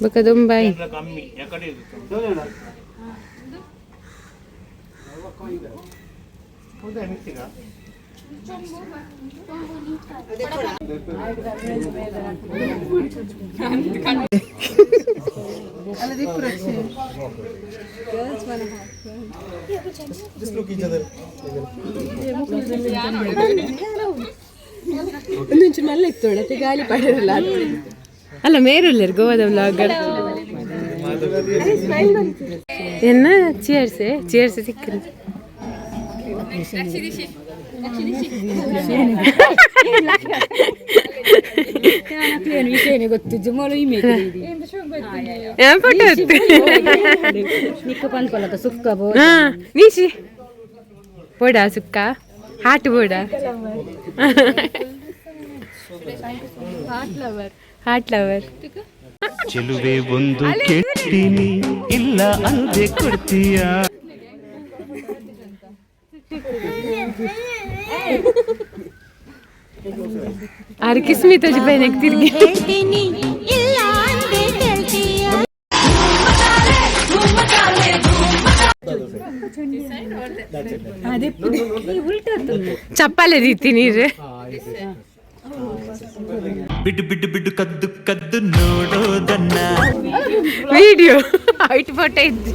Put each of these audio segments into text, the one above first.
ಬಕ ದುಂಬಾಯಿ ಗಾಳಿ ಪಡೆಯಲ್ಲ ಅಲ್ಲ ಮೇರುಲ್ಲರ್ ಗೋವಾದ ವ್ಲಾಗರ್ ಎನ್ನ ಚಿಯರ್ಸ್ ಸಿಕ್ಕರು ವಿಷಯನೇ ಗೊತ್ತು ಜುಮೋಲು ಸುಕ್ಕ ನೀಸಿ ಬೋಡ ಸುಕ್ಕ ಹಾಟ್ ಬೋಡ ಹಾಟ್ ಲವರ್ ಚೆಲುವೆ ಒಂದು ಕೆಟ್ಟಿನಿ ಇಲ್ಲ ಅಂದೆ ಕೊಡ್ತೀಯ ಆರು ಕಿಸ್ಮಿತ್ ಬೈನಕ್ ತಿರ್ಗಿ ಚಪ್ಪಾಲೆ ರೀತಿ ನೀರು ಬಿಡು ಬಿಡು ಬಿಡು ಕದ್ದು ಕದ್ದು ನೋಡೋದನ್ನ ವಿಡಿಯೋ ಐಟ್ ಫೋಟೋ ಇದ್ದು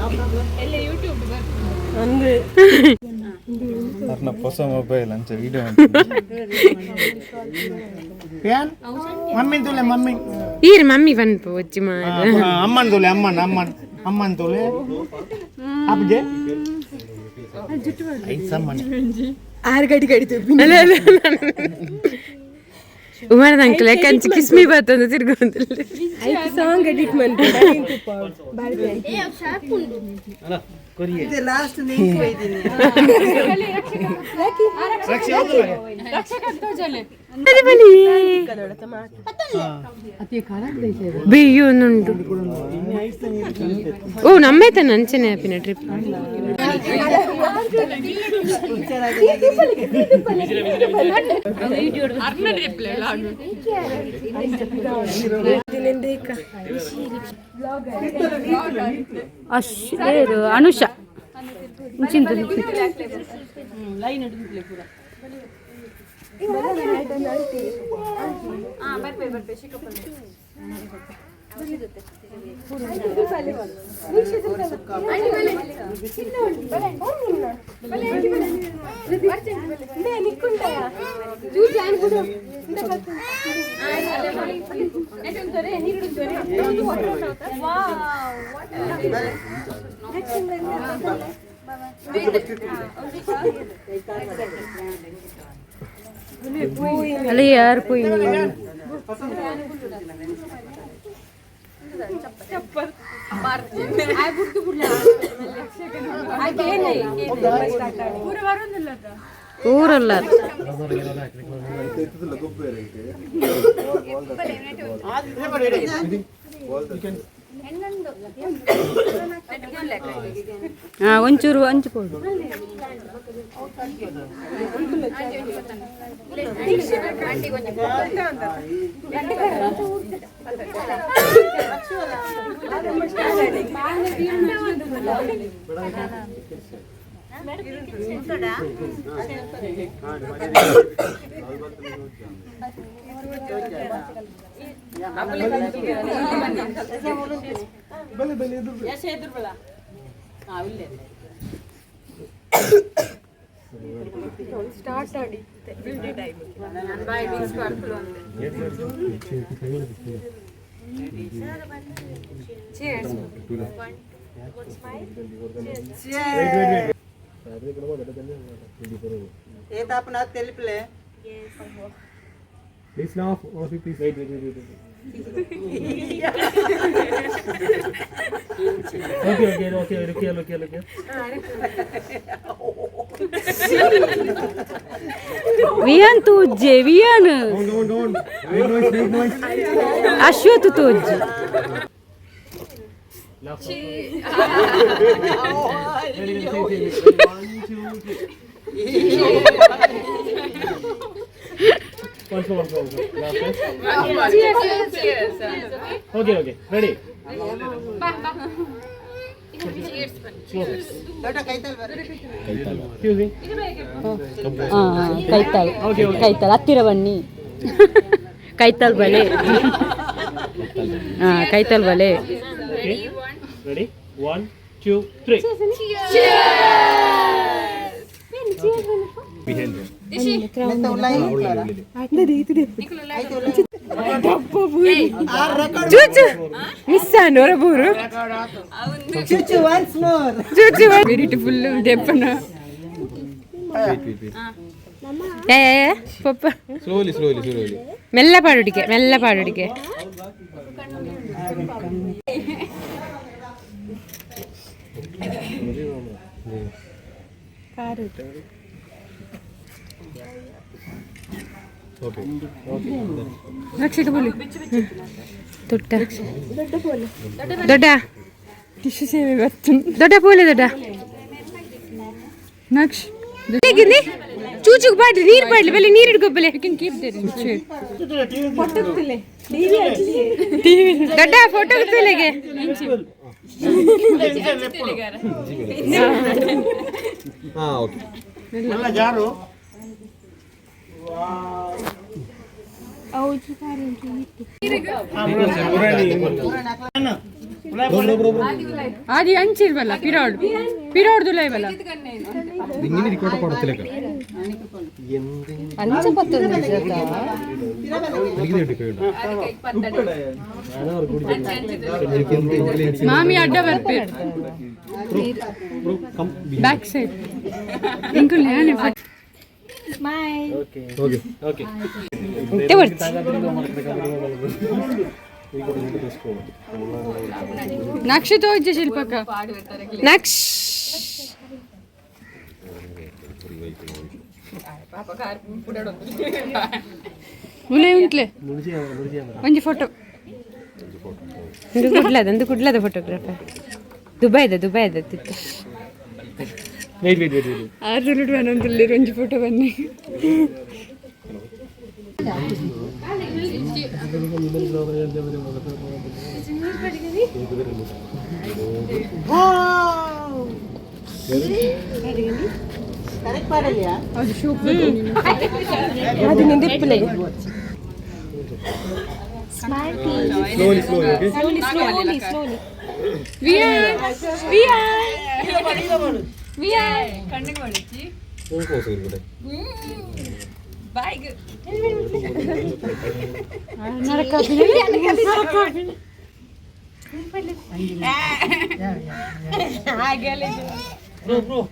ಹೊಸ ಮೊಬೈಲ್ ಅಂತ ವಿಡಿಯೋ ಮಮ್ಮಿ ತುಲೆ ಮಮ್ಮಿ ಈರ್ ಮಮ್ಮಿ ಬಂದು ಒಚ್ಚಿ ಮಾಡ ಅಮ್ಮನ್ ತುಲೆ ಅಮ್ಮನ್ ತುಲೆ ಅಪ್ಗೆ ಆರು ಗಡಿ ಉಮರ್ ಅಂಕಲ್ ಕಂಚಿ ಕಿಸ್ಮಿ ಬರ್ತಂದು ತಿರ್ಗೊಂದು ಸಾಂಗ್ ಎಡಿಟ್ ಬೇಯುಂಟು ಓ ನಮ್ಮೇತ ನಂಚನೆ ಆಪಿನ ಟ್ರಿಪ್ ಅನುಷಾ अरे यार कोई नहीं ಊರಲ್ಲ ಒಂಚೂರು ಹಂಚಿಕೊಡು ಸ್ಟಾರ್ಟ್ ಆಡಿ Please now, please wait. Okay. Vian tujje, Vian. Don't. Make noise. Ashwat tujje. One, two, three. Okay, okay. Ready? Excuse me. Kaithal ಹತ್ತಿರ ಬನ್ನಿ. ಕೈತಾಲ್ ಬಲೆ. ಕೈತಾಲ್ ಬಲೆ. Okay. Ready? 1, 2, 3. Behind them. ಚೂಚು miss ಅನ್ನೋರ ಬೂರು ಚೂಚು beautiful ದೆಪ್ಪನ ಪಪ್ಪ Slowly. ಮೆಲ್ಲ ಪಾಡುಡಿಕೆ Okay. ರಕ್ಷಿತ ಬೋಲಿ ದೊಡ್ಡ ಟಿಶ್ಯೂ ಸೇವೆ ಬತ್ತು ದೊಡ್ಡ ಬೋಲೆ ದೊಡ್ಡ ನಕ್ಷ ಹೇಗಿಂದಿ ಚೂಚುಗ್ ಬಾಡ್ಲಿ ನೀರು ಬಾಡ್ಲಿ ಬೆಲೆ ನೀರು ಹಿಡ್ಕೊಬ್ಬಲೆ ದೊಡ್ಡ ಫೋಟೋ ತೆಲೆಗೆ Okay. ಎಲ್ಲ ಜಾರು. ಆದಿ ಅಂಚಿರ್ವಲ್ಲ ಪಿರಾಡ್ ದುಲೈ ಬಲ್ಲ ഇങ്ങനെ ഇരിക്കോട്ടെ പടത്തിലേക്ക് മാമി അഡ്ഡ ಬರ್ಪೆ ಬ್ಯಾಕ್ ಸೈಡ್ ಇಂಕುಲ್ ಯಾನೆ ಸ್ಮೈಲ್ Okay. ತೆವರ್ಚ್ ನಕ್ಷಿತ ಹೋಯ್ತು ಶಿಲ್ಪಕ ನಕ್ಷ ಮುಲೆ ಉಂಟ್ಲೆ ಒಂಜಿ ಫೋಟೋ ಒಂದು ಕುಡ್ಲದ ಫೋಟೋಗ್ರಾಫರ್ ದುಬೈದ ತಿತ್ತು Wait. ಆರ್ದುಲು ಅನ್ನೊಂದಲ್ಲಿ ಒಂಜಿ ಫೋಟೋ ಬನ್ನಿ ಅದು ನಿಂದಿಪ್ಪಲೆ Slowly, okay? Bro.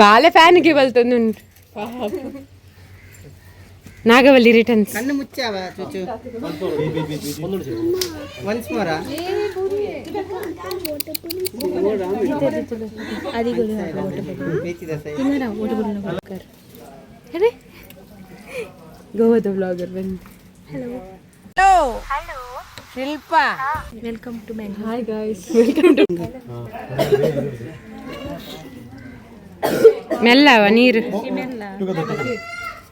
ಬಾಲೆ ಫ್ಯಾನ್ಗೆ ಬಲ್ತಂದು ನಾಗವಲ್ಲಿ ರಿಟರ್ನ್ಸ್ ಕಣ್ಣು ಮುಚ್ಚಾವ ಚುಚ್ಚು ಒನ್ಸ್ ಮೋರ ಅರೆ ಗೋವಾದ ಬ್ಲಾಗರ್ ಬಂದು hello Shilpa welcome to Mangalore hi guys welcome to ಮೆಲ್ಲವ ನೀರು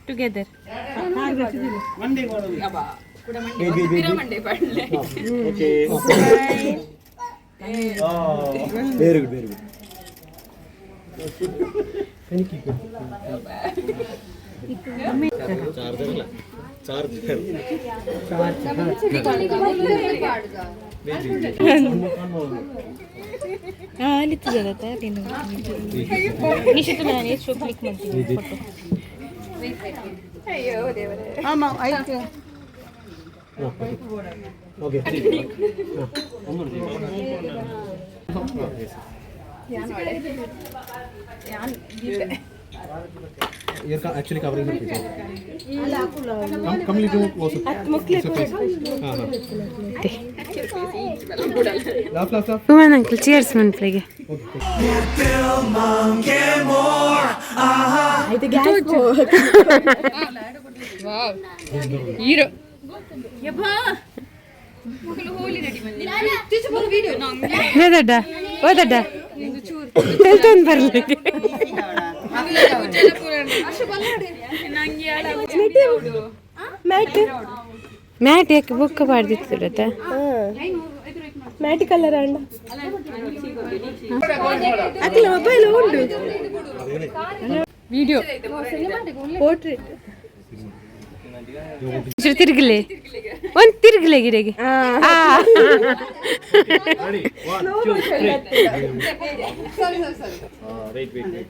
ಟುಗೆದರ್ Very good. ಅಲ್ಲಿತ್ತು ಜಗತ್ತ ನಿಶ್ಚಿತ ನಾನು ಎಷ್ಟು ಕ್ಲಿಕ್ ಮಾಡ್ತೀನಿ ಫೋಟೋ ಅಯ್ಯೋ ದೇವರೇ ಆಮ ಆಯ್ತು Okay. You're actually covering the picture. Come little closer. It's okay. Laugh. Woman uncle, cheers man flag. అయితే గ్యాస్ ವಾವ್ ಹೀರೋ ಓದಡ್ಡ ಹೇಳ್ತಾನೆ ಬರ್ಲಿ ಮ್ಯಾಟ್ ಯಾಕೆ ಬುಕ್ಕ ಮಾಡ್ದಿತ್ತು ಮ್ಯಾಟಿ ಕಲರ್ ಅಂಡ ಅಕ್ಕಲ ಮೊಬೈಲ್ ಉಂಟು ವಿಡಿಯೋ ಪೋರ್ಟ್ರೇಟ್ ತಿರುಗಲೆ ಒಂದು ತಿರುಗಲೆ ಗಿಡಗೆ Ready? 1, 2, 3. Wait.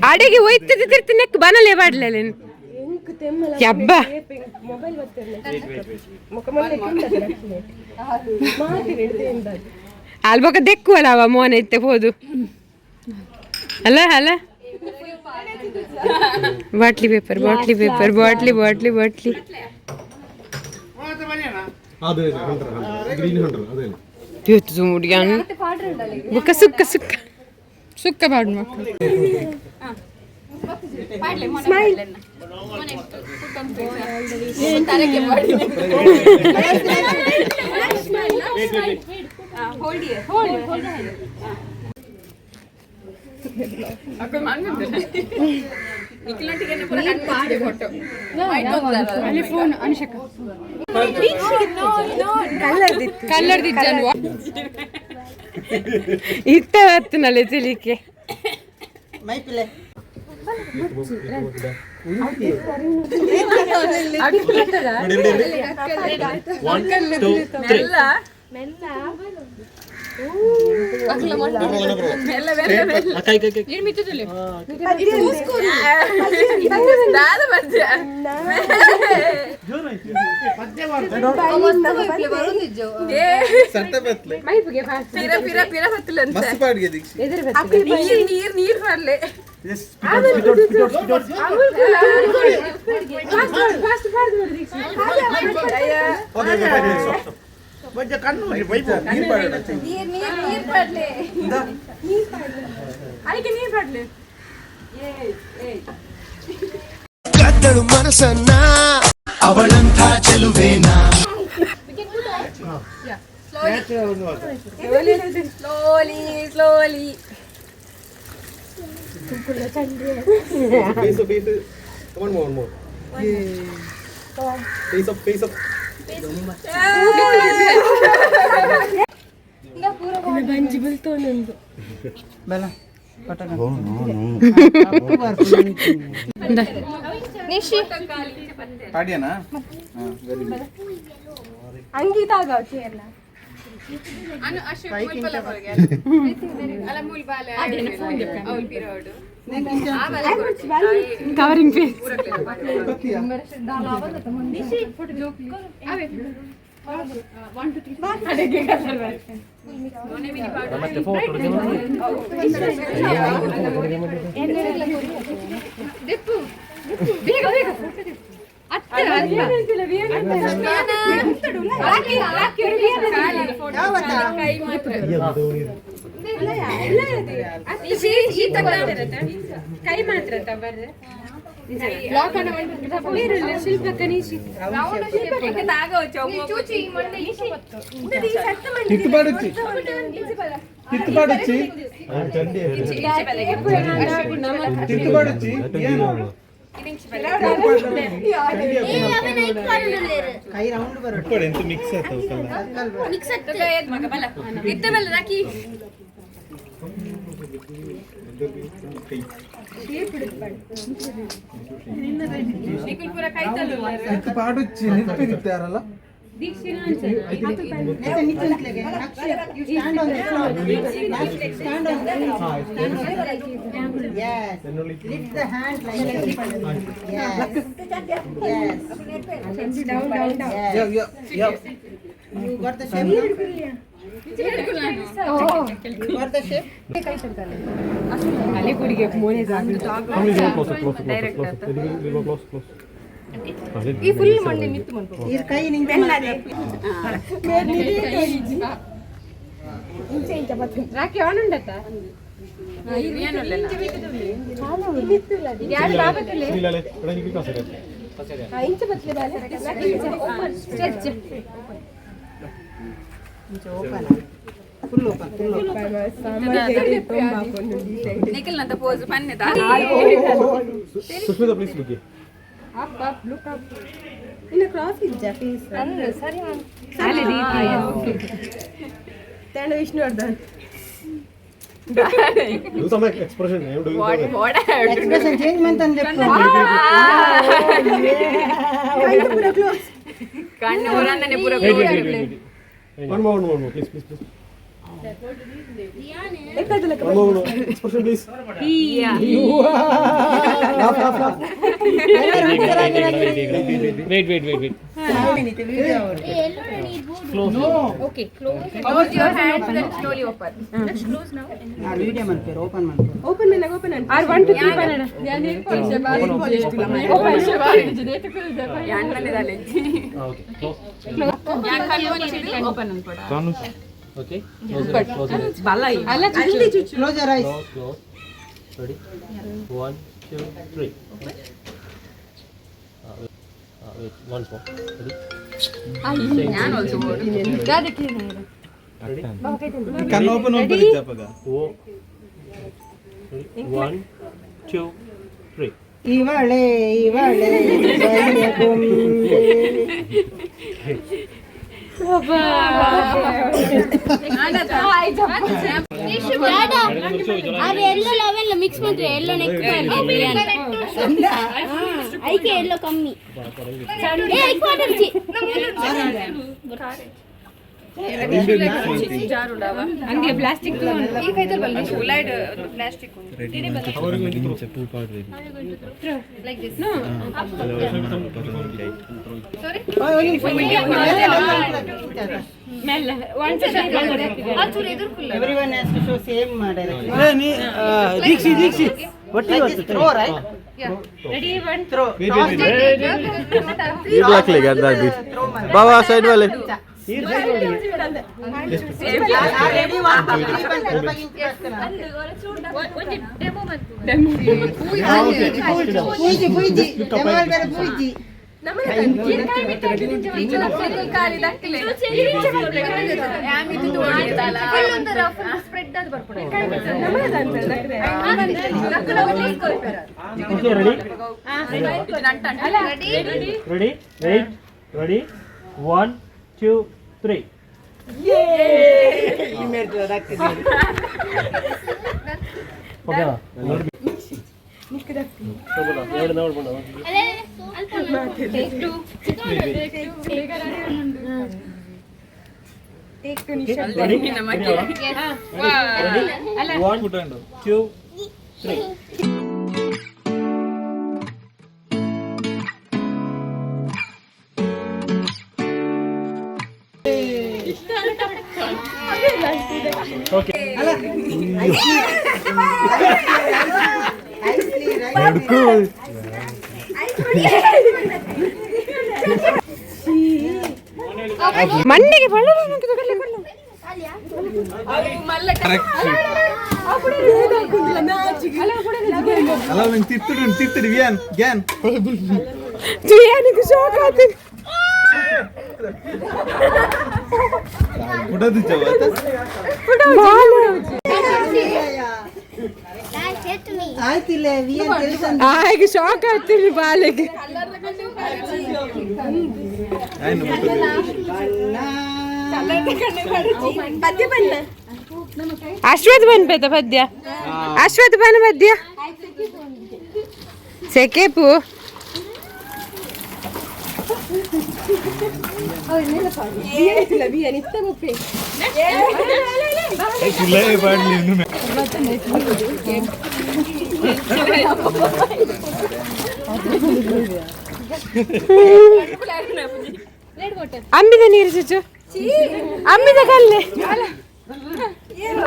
ಅಡೆಗೆ ಹೋಯ್ತದೆ ತಿರ್ತಿನಕ್ಕೆ ಬನಲೇ ಬಾಡ್ಲೇನು ಎಂಕ್ ತೆಮ್ಮಲ ಯಬ್ಬ ಮೊಬೈಲ್ ಬರ್ತಲ್ಲ Wait. ಮುಖಮಲ್ಲ ಮಾತಿನ ಅಲ್ಬಕ ದೆಕ್ಕುವಲ್ಲ ಅವ ಮೋನ ಇತ್ತೆ ಹೋದು ಅಲ್ಲ ಬಾಟ್ಲಿ ಪೇಪರ್ ಅದೇ ಗ್ರೀನ್ ಹಂಡ್ರೆಡ್ ಅದೇ ಇವತ್ತು ಮುಡಿಯಾನು ಬುಕ್ಕ ಸುಕ್ಕ ಬಾಡು ಮಕ್ಕಳು ಸ್ಮೈಲ್ ಕಲ್ಲರ್ ದಿಜ್ಜನು ಇತ್ತ ಹತ್ತಿನಲ್ಲೇ ತಿಲಿಕ್ಕೆ ಮೈಪಿಲೆ One, two, three. ಕದ್ದಳು ಮನಸ್ಸನ್ನ ಅವಳಂಥ ಚೆಲುವೇನಾ slowly One more. Face up. ಬಂಜಿ ಬೀಳ್ತೋನೊಂದು ಬಲ ಪಟಕ ಪಾಡ್ಯಾನಾ ವೆರಿ ಗುಡ್ ಅಂಗೀತ ಆಗಾವ್ ಚೇರ್ಲ ಕವರಿಂಗ್ ಫೇಸ್ ಕೈ ಮಾತ್ರ ಶಿಲ್ಪ ಕನೀಶಿ ಕೈ ರೌಂಡ್ ಬರುತ್ತೆ ಎಂತ ಮಿಕ್ಸ್ ಪಾಡೊಚ್ಚಿ ನಿಂತಿರ್ತಾರಲ್ಲ Oh. ಅಲ್ಲಿ ಕುಡಿಗೆ ಮೋನೆ ಈ ಫುಲ್ ಮಂಡಿ ನಿತ್ತು ಮನ್ಪು ಈ ಕೈ ನಿಂಗೆ ಬೆಲ್ಲದೆ ಇಂಚೆ ಇಂಚೆ ಬತ್ತು ರಾಕಿ ಆನ್ ಉಂಡತ ಯಾರು ಬಾಬತ್ತಲೆ ಇಂಚೆ ಬತ್ತಲೆ ಓಪನ್ ಫುಲ್ ಓಪನ್ ನಿಖಿಲ್ನಂತ ಪೋಸ್ ಪನ್ನೆ Sushmita please look up up look up ಇನ್ನ ಕ್ರಾಸ್ ಇಜ್ಜಾ ಫೇಸ್ ಸರಿ ಮ್ಯಾಮ್ ಅಲ್ಲಿ ರೀತಿ ತಂಡ Vishnuvardhan do some expression I am doing what expression change ಮಾಡ್ತಾನೆ ಕಣ್ಣು ಪೂರ ಕ್ಲೋಸ್ ಕಣ್ಣು ಹೊರನ್ನೇ ಪೂರ wait one more please ಏಕದಲ್ಲ one more expression please wait okay close your hands then slowly open let's close now video ಮಾಡ್ತೀರಾ open ಮಾಡ್ತೀರಾ open ಮೇಲೆ open ಅಂತ R 1 2 3 ಬನ್ನಡ ನಾನು ಹೇಳಿ ಪರೀಕ್ಷೆ ಬಾರಿ ಓಪನ್ ಶಬಾರಿ ಜೊತೆ ಕಳಿಸಿದ ಯಾನ್ನಲೆ ದಾಲೆ okay close ಯಾನ್ ಕಲ್ಲು ಓಪನ್ ಅಂತ ಕಾನು okay close ಬಲ್ಲ ಅಲ್ಲ ಅಲ್ಲಿ ಚುಚ್ಚು close your eyes close ready 1 2 3 wait once more ready ഞാൻ also ದಾದಕ್ಕೆ ready ಬಾಬಾ ಕೈ ತಂದು ಕಣ್ಣು ಓಪನ್ ಮಾಡ್ಬಿಡಿದ್ದಪ್ಪಗ 1 2 3 ಇವಳೆ ಬಯ್ಯ ಗೊಂಬೆ ಅರೆ ಎಲ್ಲೋ ಲೆವೆಲ್ ಮಿಕ್ಸ್ ಮಾಡ್ರೆ ಎಲ್ಲೋ ನೆಕ್ಸ್ಟ್ ಐಕೆ ಎಲ್ಲೋ ಕಮ್ಮಿ ಏ ಐಕೆ ಮಾಡ್ರಿ ಹಂಗೆ ಪ್ಲಾಸ್ಟಿಕ್ ಈ ಕೈದಲ್ಲಿ ಬಲ್ಲ ಉಲೈಡ್ plastic like this no sorry ಮೆಲ್ಲ ಒನ್ ಸೆಕೆಂಡ್ ಆಚೂರು ಎದುರುಕುಲ್ಲ everyone has to show same direction Deekshi what you want to throw right ready 1 throw बाबा साइड वाले ರೆಡಿ 1 ಪೂಜಿ ಜಮಾಲ್ ಬೇರೆ ಪೂಜಿ ಕಾಲಿ ದಕ್ಕಲೆ ಆಮಿದು ಓಡಿದಲ್ಲ ಸ್ಪ್ರೆಡ್ ಅದು ಬರ್ಪುಡೆ okay ready ready 1 2 3 okay ಎರಡು ನೋಡ್ಕೊಂಡು ಟೇಕ್ ಟು ನಿಶಾ ನಮಗೆ 1 2 3 okay ಮಂಡಿಗೆ ಬಳ್ಳ ಅಲ್ಲ ನಾನು ತಿತ್ತಿಡು ವ್ಯಾನ್ ಗ್ಯಾನ್ ತುಯಾನಿಗೆ ಶಾಕ್ ಆಯ್ತು ಉಡದು ಜವಾತ ಆಯ್ತಿಲ್ಲ ವಿಯನ್ తెలుసు ಆಯ್ಗೆ ಶಾಕ್ ಆಯ್ತು ಬಾಲೆಗೆ ಅಶ್ವಥ್ ಬನ್ಪೇತ ಪದ್ಯ ಅಶ್ವಥ್ ಬನ್ ಪದ್ಯ ಸೆಕೆಪು ಅಂಬಿದ ನೀರು ಚುಚ್ಚು ಅಂಬಿದ ಕಲ್ಲೆ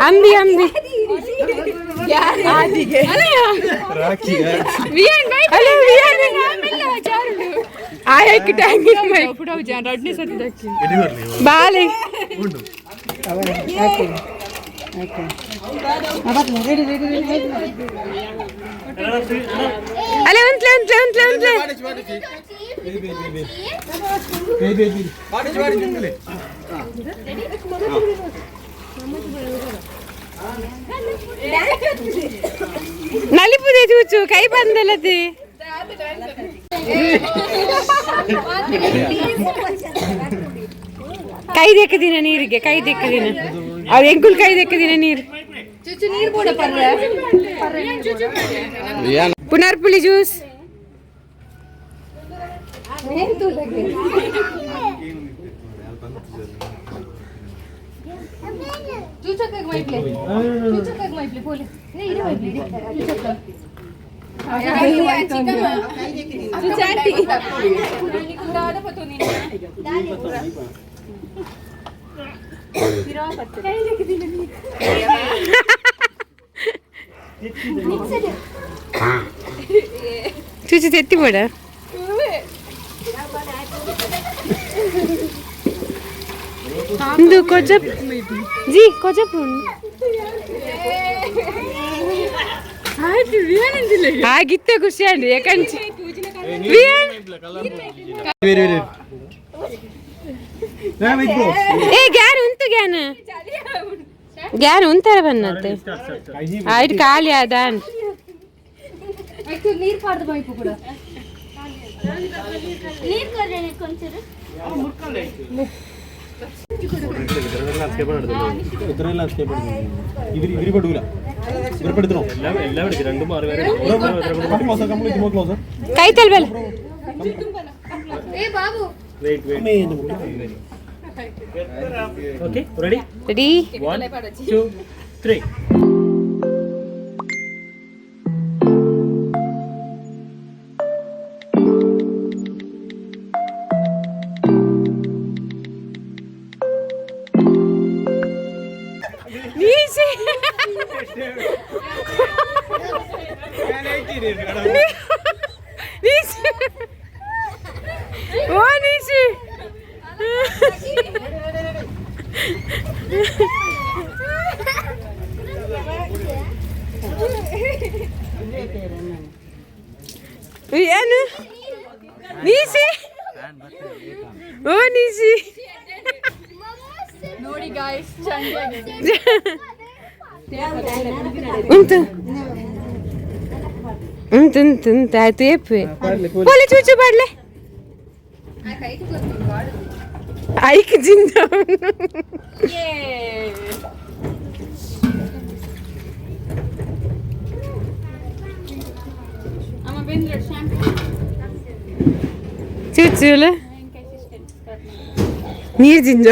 ಅಂಬಿ ಅಂಬಿ ಆಯ್ಕೆ ಟ್ಯಾಂಗಿಂಗ್ ಮೈ ರಡ್ನಿ ಸತ್ತಿ ಬಾಲೆ ಅಲೆ ಒಂತ್ಲೆ ನಲಿಪುದೆ ಚೂಚು ಕೈ ಬಂದಲ್ಲದೆ ಕೈ ದೆಕ್ಕದಿನ ನೀರಿಗೆ ಕೈ ದೆಕ್ಕದಿನ ಅವ್ ಎಂಕುಲ್ ಕೈ ದೆಕ್ಕದಿನ ನೀರು ಪುನರ್ಪುಳಿ ಜ್ಯೂಸ್ ಚೂಚು ತೆತ್ತಿ ಬೇಡ ಕೊಜಪ್ ಜಿ ಕೊಜಪ್ ಆಗಿತ್ತೆ ಖುಷಿ ಅಂడి ಯಾಕಂಚಿ ಏ ಗ್ಯಾನ್ ಉಂಟು ಗ್ಯಾನ್ ಉಂತಾರ ಬನ್ನತ್ತೆ ಆಯ್ತು ಖಾಲಿ ಆದ ನೀರು ಪಾಡ್ದು ಬೈಪು ಕೂಡ ನೀರು ಕೊಡ್ರೇನೆ ಕೊಂಚೂರು ಕೈ ತಲ್ಬಲ್ ಓಕೆ ರೆಡಿ ರೆಡಿ 1 2 3 ಏನು ನೀಸಿ ಓ ನೀಸಿ ನೋಡಿ ಗಾಯ್ಸ್ ಉಂಟು ಆಯ್ತು ಏಪು ಪೋಲಿ ಚೂಚು ಬಾಡ್ಲೆ ಐಕ್ ಜಿಂದ ಚೂಚುಲ ನೀರು ಜಿಂಜ